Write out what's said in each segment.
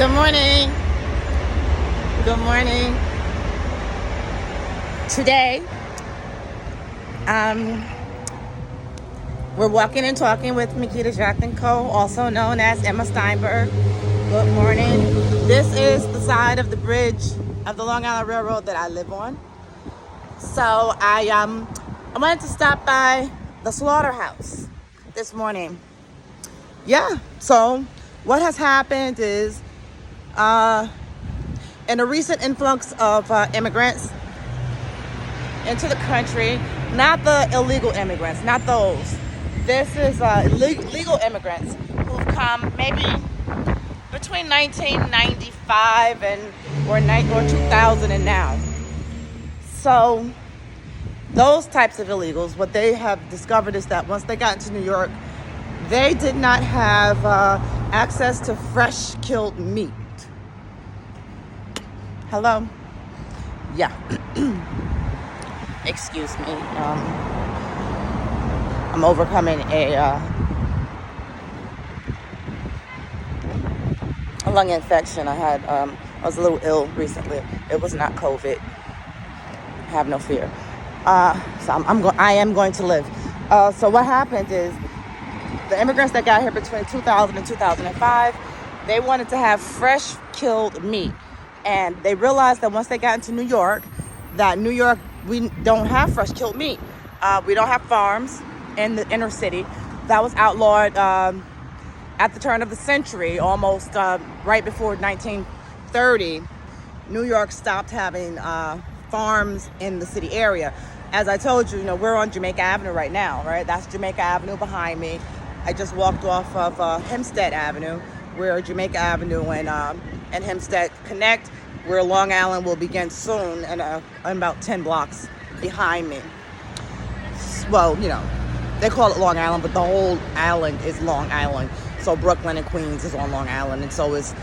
Good morning. Good morning. Today, we're walking and talking with Mekita Jacqueline Coe, also known as Emma Stienberg. Good morning. This is the side of the bridge of the Long Island Railroad that I live on. So I wanted to stop by the slaughterhouse this morning. Yeah. So what has happened is, in a recent influx of immigrants into the country, not the illegal immigrants, not those. This is legal immigrants who've come maybe between 1995 or 2000 and now. So those types of illegals, what they have discovered is that once they got into New York, they did not have access to fresh killed meat. Hello? Yeah. Excuse me. I'm overcoming a lung infection. I was a little ill recently. It was not COVID. Have no fear. So I am going to live. So what happened is the immigrants that got here between 2000 and 2005, they wanted to have fresh killed meat. And they realized that once they got into New York, we don't have fresh killed meat. We don't have farms in the inner city. That was outlawed at the turn of the century, almost right before 1930. New York stopped having farms in the city area. As I told you, we're on Jamaica Avenue right now, right? That's Jamaica Avenue behind me. I just walked off of Hempstead Avenue, where Jamaica Avenue and Hempstead connect, where Long Island will begin soon, and about 10 blocks behind me. Well, they call it Long Island, but the whole island is Long Island. So Brooklyn and Queens is on Long Island, and so is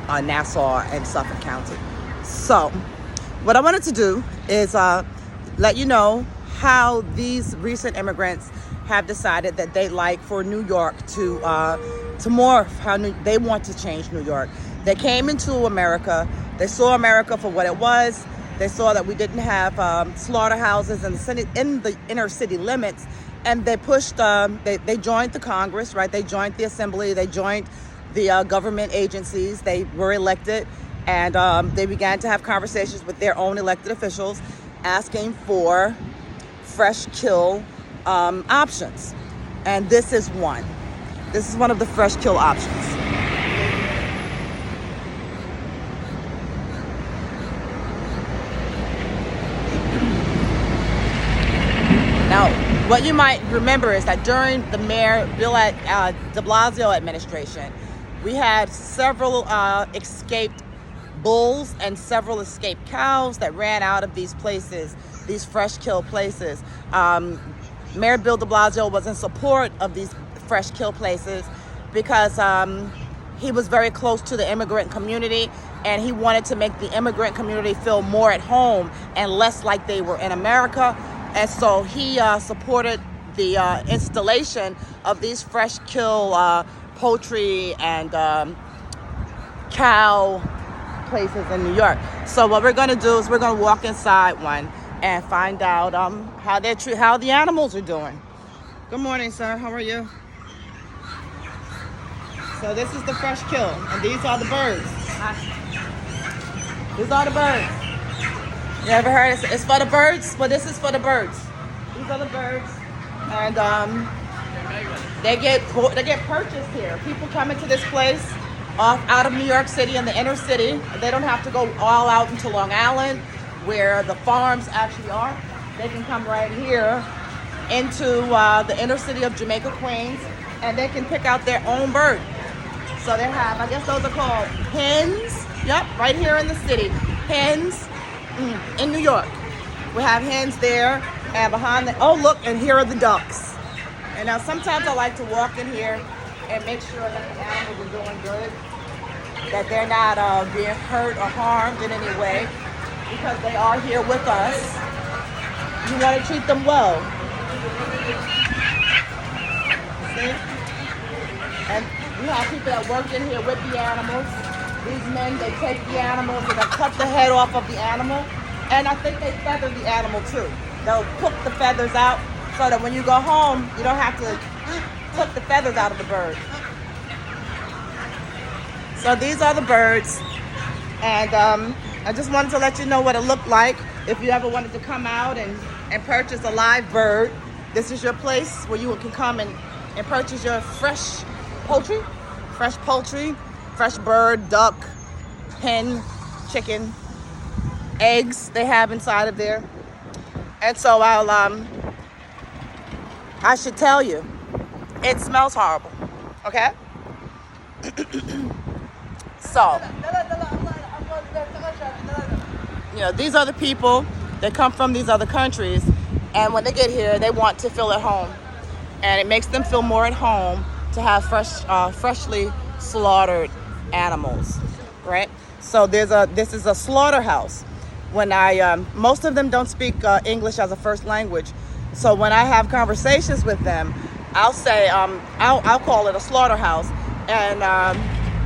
Nassau and Suffolk County. So what I wanted to do is let you know how these recent immigrants have decided that they'd like for New York to morph, how they want to change New York. They came into America. They saw America for what it was. They saw that we didn't have slaughterhouses in the inner city limits, and they pushed. They joined the Congress, right? They joined the Assembly. They joined the government agencies. They were elected, and they began to have conversations with their own elected officials, asking for fresh kill options. And this is one. This is one of the fresh kill options. Now, what you might remember is that during the Mayor Bill de Blasio administration, we had several escaped bulls and several escaped cows that ran out of these places, these fresh kill places. Mayor Bill de Blasio was in support of these fresh kill places because he was very close to the immigrant community, and he wanted to make the immigrant community feel more at home and less like they were in America. And so he supported the installation of these fresh kill poultry and cow places in New York. So what we're going to do is we're going to walk inside one and find out how the animals are doing. Good morning, sir. How are you? So this is the fresh kill, and these are the birds. These are the birds. You ever heard it's for the birds? Well, this is for the birds. These are the birds, and they get purchased here. People come into this place out of New York City in the inner city. They don't have to go all out into Long Island, where the farms actually are. They can come right here into the inner city of Jamaica, Queens, and they can pick out their own bird. So they have, I guess those are called hens. Yep, right here in the city. Hens in New York. We have hens there, and behind look, and here are the ducks. And now sometimes I like to walk in here and make sure that the animals are doing good, that they're not being hurt or harmed in any way, because they are here with us. You want to treat them well. See? And we have people that work in here with the animals. These men, they take the animals and they cut the head off of the animal. And I think they feather the animal too. They'll cook the feathers out so that when you go home, you don't have to cook the feathers out of the bird. So these are the birds. And I just wanted to let you know what it looked like. If you ever wanted to come out and purchase a live bird, this is your place where you can come and purchase your fresh poultry, fresh bird, duck, hen, chicken, eggs they have inside of there. And so I should tell you, it smells horrible, okay? So, you know, these are the people that come from these other countries, and when they get here, they want to feel at home. And it makes them feel more at home to have freshly slaughtered animals, right? So this is a slaughterhouse. When most of them don't speak English as a first language. So when I have conversations with them, I'll say, I'll call it a slaughterhouse. And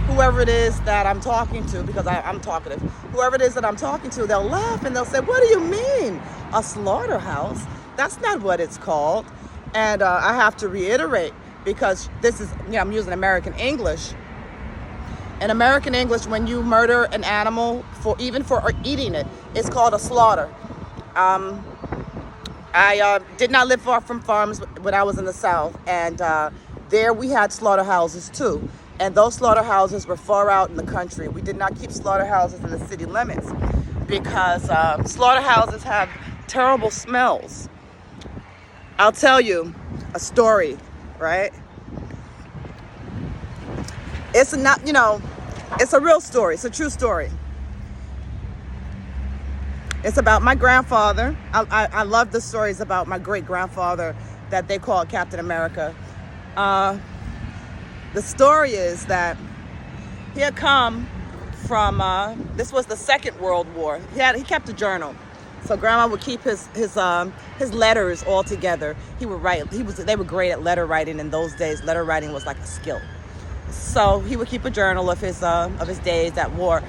whoever it is that I'm talking to, because I'm talkative, whoever it is that I'm talking to, they'll laugh and they'll say, what do you mean, a slaughterhouse? That's not what it's called. And I have to reiterate, because this is, you know, I'm using American English. In American English, when you murder an animal even for eating it, it's called a slaughter. I did not live far from farms when I was in the South, and there we had slaughterhouses too. And those slaughterhouses were far out in the country. We did not keep slaughterhouses in the city limits because slaughterhouses have terrible smells. I'll tell you a story, right? It's not, you know, it's a real story. It's a true story. It's about my grandfather. I love the stories about my great-grandfather that they called Captain America. The story is that he had come from, this was the Second World War. He kept a journal. So Grandma would keep his letters all together. He would write. They were great at letter writing in those days. Letter writing was like a skill. So he would keep a journal of his days at war,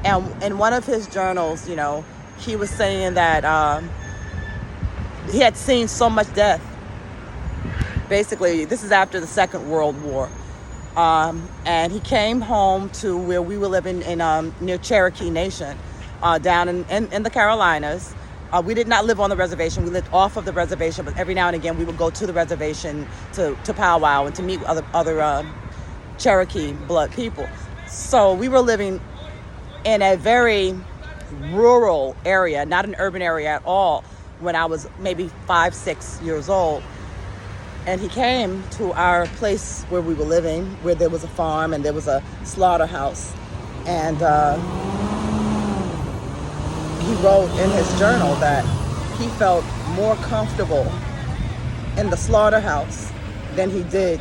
and in one of his journals, you know, he was saying that he had seen so much death. Basically, this is after the Second World War, and he came home to where we were living in near Cherokee Nation, down in the Carolinas. We did not live on the reservation. We lived off of the reservation, but every now and again we would go to the reservation to powwow and to meet other Cherokee blood people. So we were living in a very rural area, not an urban area at all, when I was maybe 5-6 years old. And he came to our place where we were living, where there was a farm and there was a slaughterhouse. And he wrote in his journal that he felt more comfortable in the slaughterhouse than he did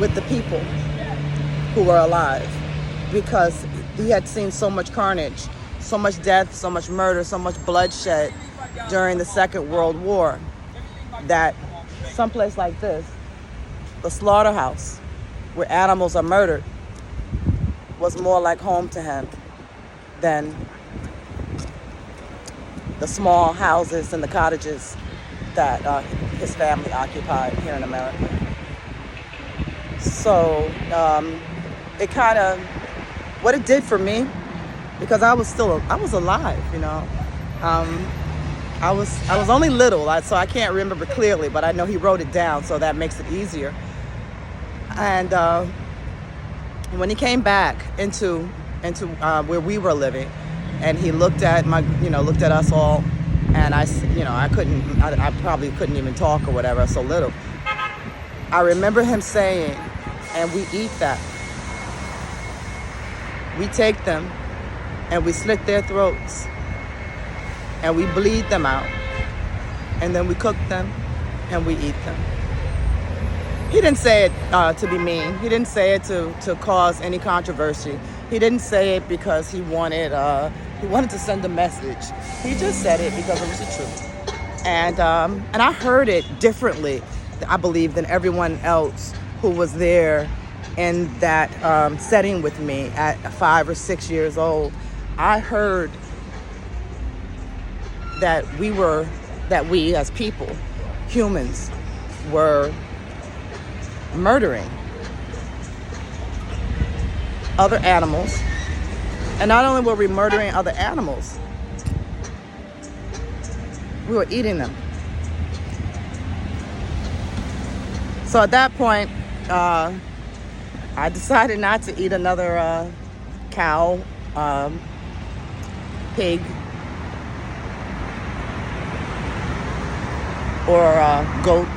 with the people who were alive, because he had seen so much carnage, so much death, so much murder, so much bloodshed during the Second World War, that someplace like this, the slaughterhouse, where animals are murdered, was more like home to him than the small houses and the cottages that his family occupied here in America. So it kind of, what it did for me, because I was alive, you know. I was only little, so I can't remember clearly, but I know he wrote it down, so that makes it easier. And when he came back into where we were living, and he looked at us all, and I probably couldn't even talk or whatever, I was so little. I remember him saying, and we eat that. We take them and we slit their throats and we bleed them out, and then we cook them and we eat them. He didn't say it to be mean. He didn't say it to cause any controversy. He didn't say it because he wanted to send a message. He just said it because it was the truth. And I heard it differently, I believe, than everyone else who was there in that setting with me at 5 or 6 years old, I heard that we as people, humans, were murdering other animals. And not only were we murdering other animals, we were eating them. So at that point, I decided not to eat another cow, pig, or goat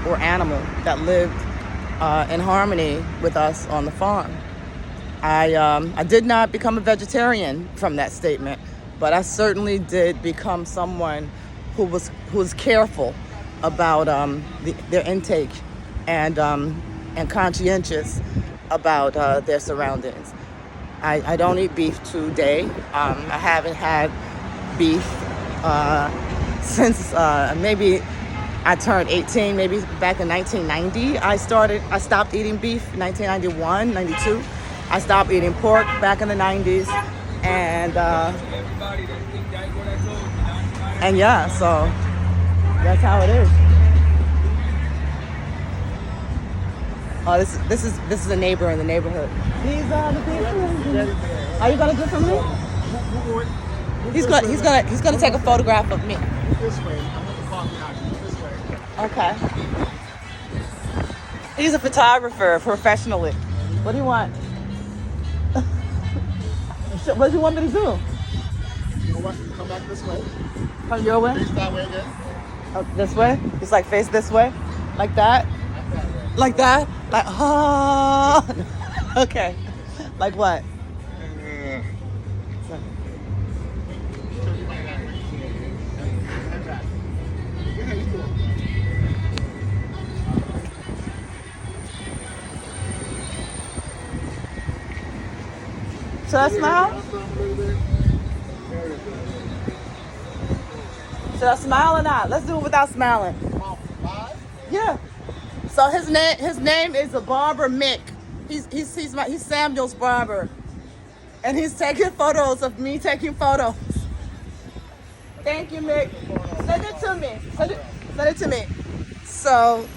or animal that lived in harmony with us on the farm. I did not become a vegetarian from that statement, but I certainly did become someone who was careful about their intake and conscientious about their surroundings. I don't eat beef today. I haven't had beef since maybe I turned 18, maybe back in 1990. I stopped eating beef in 1991, 92. I stopped eating pork back in the 90s. And yeah, so that's how it is. Oh, this is a neighbor in the neighborhood. These are the people. Are you gonna do for me? He's gonna take a photograph of me. This way. I'm at the coffee house. This way. Okay. He's a photographer professionally. What do you want? What do you want me to do? You know what? Come back this way. Come your way? Face that way again. Oh, this way? Just like face this way? Like that? Like that? Like, oh. Okay. Like what? Should I smile? Should I smile or not? Let's do it without smiling. Yeah. So his name is Barber Mick. He's Samuel's barber, and he's taking photos of me taking photos. Thank you, Mick. Send it to me. Send it to me. So,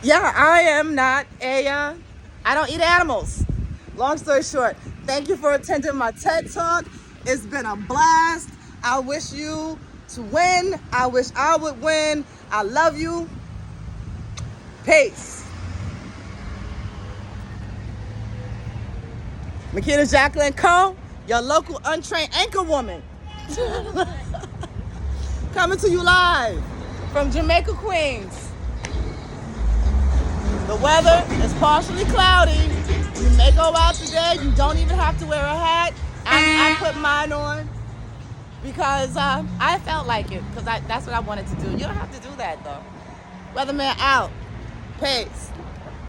yeah, I am not I don't eat animals. Long story short, thank you for attending my TED Talk. It's been a blast. I wish you to win. I wish I would win. I love you. Peace. Mekita Jacqueline Coe, your local untrained anchor woman. Coming to you live from Jamaica, Queens. The weather is partially cloudy. You may go out today. You don't even have to wear a hat. I put mine on because I felt like it, because that's what I wanted to do. You don't have to do that, though. Weatherman out. Peace.